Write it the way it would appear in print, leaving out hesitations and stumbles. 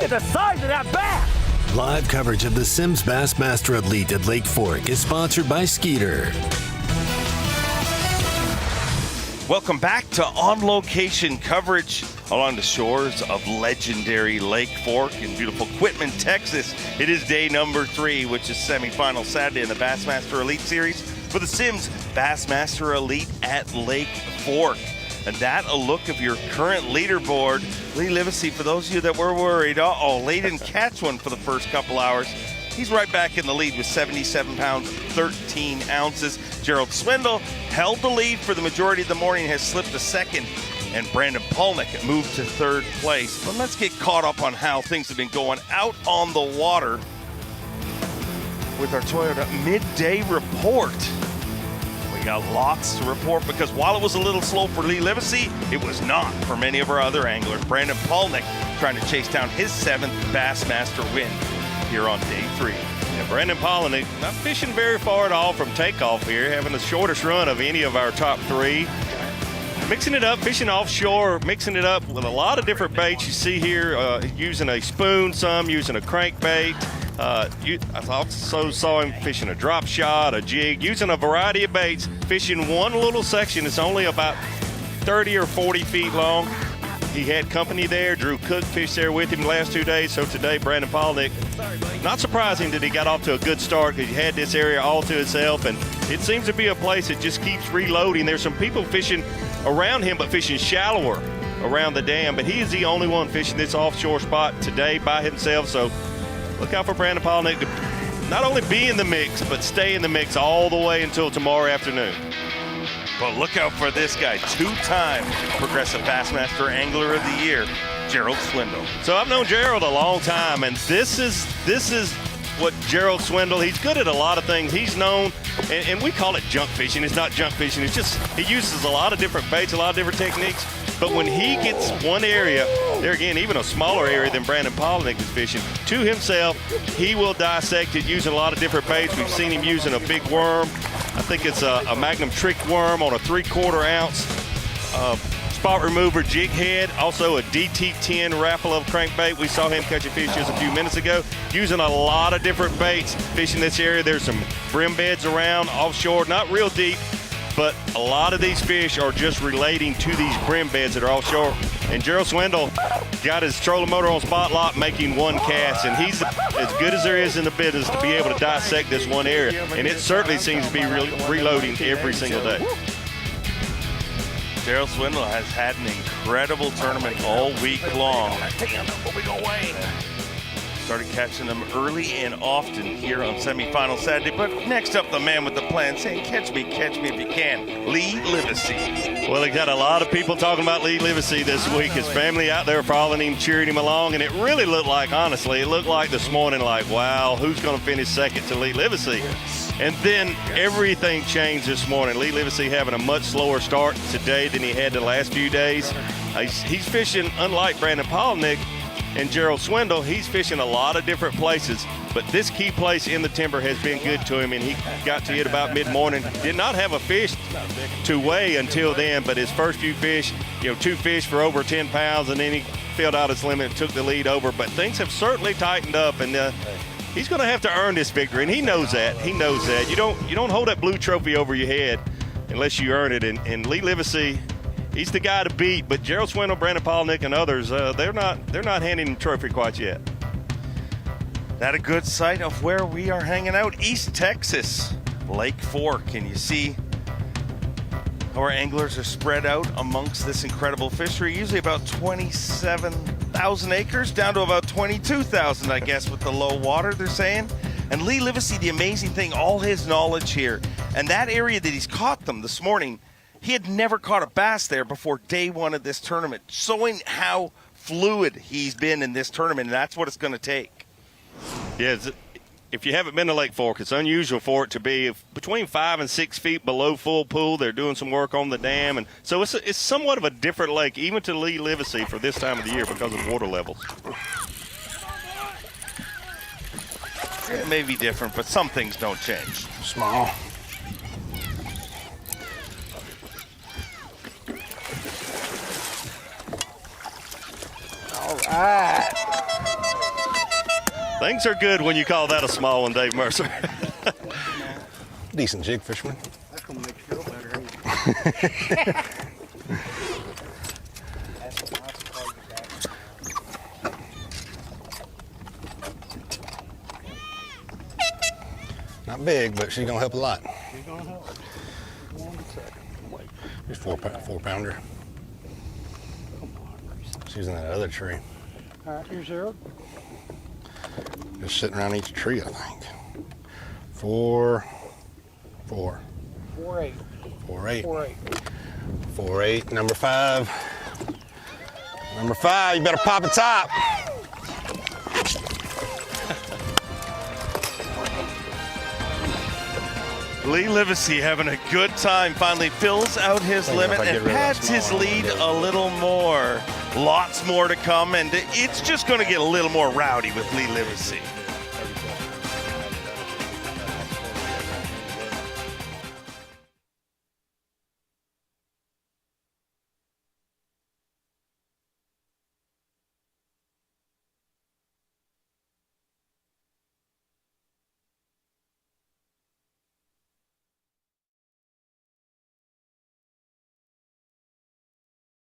at the size of that bass! Live coverage of the Sims Bassmaster Elite at Lake Fork is sponsored by Skeeter. Welcome back to on-location coverage along the shores of legendary Lake Fork in beautiful Quitman, Texas. It is day number 3, which is semifinal Saturday in the Bassmaster Elite Series for the Sims Bassmaster Elite at Lake Fork. And that a look of your current leaderboard. Lee Livesey, for those of you that were worried, Lee didn't catch one for the first couple hours. He's right back in the lead with 77 pounds, 13 ounces. Gerald Swindle held the lead for the majority of the morning, has slipped to second, and Brandon Palnick moved to third place. But let's get caught up on how things have been going out on the water with our Toyota midday report. We got lots to report because while it was a little slow for Lee Livesey, it was not for many of our other anglers. Brandon Palnick trying to chase down his 7th Bassmaster win here on day 3. Yeah, Brandon Palnick not fishing very far at all from takeoff here, having the shortest run of any of our top 3. Mixing it up, fishing offshore, mixing it up with a lot of different baits. You see here, using a spoon, some using a crankbait. I also saw him fishing a drop shot, a jig, using a variety of baits, fishing one little section that's only about 30 or 40 feet long. He had company there. Drew Cook fished there with him the last 2 days. So today, Brandon Palnick, not surprising that he got off to a good start because he had this area all to himself. And it seems to be a place that just keeps reloading. There's some people fishing around him, but fishing shallower around the dam. But he is the only one fishing this offshore spot today by himself. So look out for Brandon Palnick to not only be in the mix, but stay in the mix all the way until tomorrow afternoon. But look out for this guy, 2-time Progressive Bassmaster Angler of the Year, Gerald Swindle. So I've known Gerald a long time, and this is what Gerald Swindle, he's good at a lot of things. He's known, and we call it junk fishing. It's not junk fishing. It's just he uses a lot of different baits, a lot of different techniques. But when he gets one area, there again, even a smaller area than Brandon Palnick is fishing, to himself, he will dissect it using a lot of different baits. We've seen him using a big worm. I think it's a Magnum trick worm on a 3/4 ounce spot remover jig head. Also a DT10 Rapala crankbait. We saw him catch a fish just a few minutes ago. Using a lot of different baits fishing this area. There's some brim beds around offshore, not real deep, but a lot of these fish are just relating to these brim beds that are offshore. And Gerald Swindle got his trolling motor on spot lock, making one cast, and he's as good as there is in the business to be able to dissect this one area. And it certainly seems to be reloading every single day. Gerald Swindle has had an incredible tournament all week long. Started catching them early and often here on semifinal Saturday. But next up, the man with the plan saying, catch me if you can, Lee Livesey. Well, he got a lot of people talking about Lee Livesey this week. His family out there following him, cheering him along. And it really looked like, honestly, it looked like this morning, like, wow, who's going to finish second to Lee Livesey? And then everything changed this morning. Lee Livesey having a much slower start today than he had the last few days. He's fishing, unlike Brandon Palnick and Gerald Swindle, he's fishing a lot of different places, but this key place in the timber has been good to him, and he got to it about mid-morning. Did not have a fish to weigh until then, but his first few fish, 2 fish for over 10 pounds, and then he filled out his limit and took the lead over. But things have certainly tightened up, and he's going to have to earn this victory, and he knows that. He knows that. You don't hold that blue trophy over your head unless you earn it, and Lee Livesey, he's the guy to beat, but Gerald Swindle, Brandon Palnick, and others, they're not handing him the trophy quite yet. That a good sight of where we are hanging out, East Texas, Lake Fork, and you see how our anglers are spread out amongst this incredible fishery. Usually about 27,000 acres, down to about 22,000, I guess, with the low water, they're saying. And Lee Livesey, the amazing thing, all his knowledge here, and that area that he's caught them this morning, he had never caught a bass there before day 1 of this tournament, showing how fluid he's been in this tournament, and that's what it's going to take. Yeah, if you haven't been to Lake Fork, it's unusual for it to be between 5 and 6 feet below full pool. They're doing some work on the dam, and so it's somewhat of a different lake, even to Lee Livesey for this time of the year because of water levels. It may be different, but some things don't change. Small. All right. Things are good when you call that a small one, Dave Mercer. Decent jig fisherman. That's gonna make you feel better, ain't it? That's what I'll call you back. Not big, but she's gonna help a lot. You're gonna help. One second. Wait. She's 4-pounder. Come on, Reese. She's in that other tree. All right, here's Gerald. Just sitting around each tree, I think. 4, 4, 4-8. 4-8. 4-8. 4-8, number 5. Number 5, you better pop a top. Lee Livesey having a good time, finally fills out his Thinking if limit I get and rid of that pads his small one, lead I'll a little more. Lots more to come, and it's just going to get a little more rowdy with Lee Livesey.